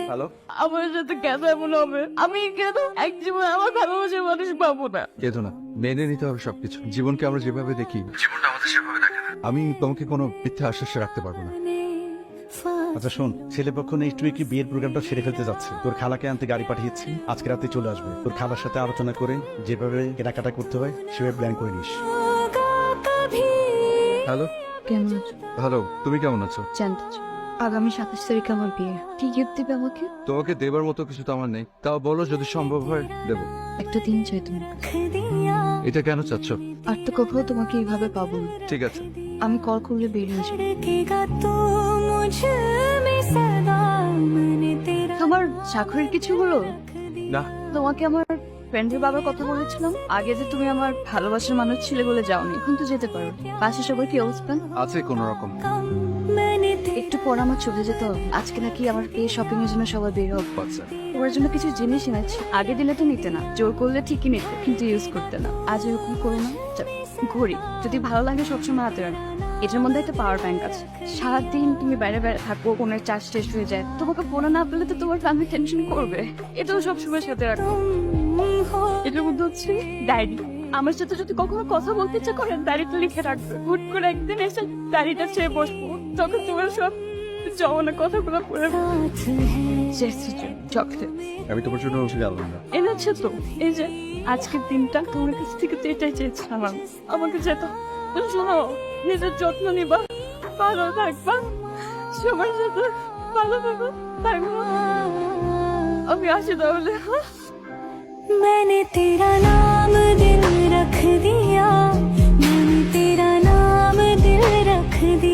Hello, আমার সাথে কেন এমন হবে? আমি কেন এক জীবন আমার ভালোবাসার মানুষ পাবো না? কেঁদো না, মেনে নিতে হবে সবকিছু। জীবনকে আমরা যেভাবে দেখি, জীবনটা আমাদের সেভাবে দেখে না। আমি তোমাকে কোনো মিথ্যা আশ্বাসে রাখতে পারবো না। আচ্ছা শোন, ছেলেপক্ষ নেক্সট উইকে বিয়ের প্রোগ্রামটা সেরে ফেলতে যাচ্ছে। তোর খালাকে আনতে গাড়ি পাঠিয়েছি, আজকে রাতে চলে আসবে। তোর খালার সাথে আলোচনা করে যেভাবে কেনাকাটা করতে হয় সেভাবে প্ল্যান করে নিস। হ্যালো, কেমন আছো? ভালো। তুমি কেমন আছো? জানতে চাও? আগামী 27 তারিখে আমার বিয়ে। কি গিফট দিবে আমাকে? তোমাকে দেবার মতো কিছু তো আমার নেই, তাও বলো, যদি সম্ভব হয় দেবো। একটা দিন চাই তুমি। এটা কেন চাচ্ছ? আর তো কখনো তোমাকে এইভাবে পাবো না। ঠিক আছে, আমি কল করলে বেরিয়ে যাবো। তোমার চাকরির কিছু হলো? না। তোমাকে আমার ফ্রেন্ডের বাবার কথা বলেছিলাম আগে যে তুমি আমার ভালোবাসার মানুষ ছিলে বলে যাওনি, এখন তো যেতে পারো। পাশে সবার কি অবস্থা? আছে কোন রকম। একটু পর আমার চলে যেতে হবে। আজকে নাকি আমার এই শপিং এর জন্য সবাই বের হবে। আচ্ছা, তোমার জন্য কিছু জিনিস এনেছি। আগে দিলে তো নিতে না, জোর করলে ঠিকই নিতে, কিন্তু ইউজ করতে না। আজ এরকম করো না। ঘড়ি যদি ভালো লাগে সবসময় হাতে রাখো। এটার মধ্যে একটা পাওয়ার ব্যাংক আছে। সারাদিন তুমি বাইরে বাইরে থাকো, ফোনের চার্জ শেষ হয়ে যায়, তোমাকে ফোনে না পেলে তো তোমার ফ্যামিলি টেনশন করবে। এটাও সবসময় সাথে রাখো। এটার মধ্যে হচ্ছে ডায়েরি। আমার সাথে যদি কখনো কথা বলতে ইচ্ছা করেন, ডায়েরিটা লিখে রাখবে। হুট করে একদিন এসে ডায়েরিটা ছেড়ে বসবো, তখন তোমার সব জমানো কথাগুলো পড়ে চকলেট আমি তোমার জন্য গেলাম না। এনেছে তো। এই যে আজকের দিনটা তোমার কাছ থেকে তো এটাই চেয়েছিলাম আমি। আমাকে যেতে শোনো, নিজের যত্ন নিবা, ভালো থাকবা, সবার সাথে ভালোভাবে থাকবো। আমি আসি তাহলে। मैंने तेरा नाम दिल रख दिया, मैंने तेरा नाम दिल रख दिया।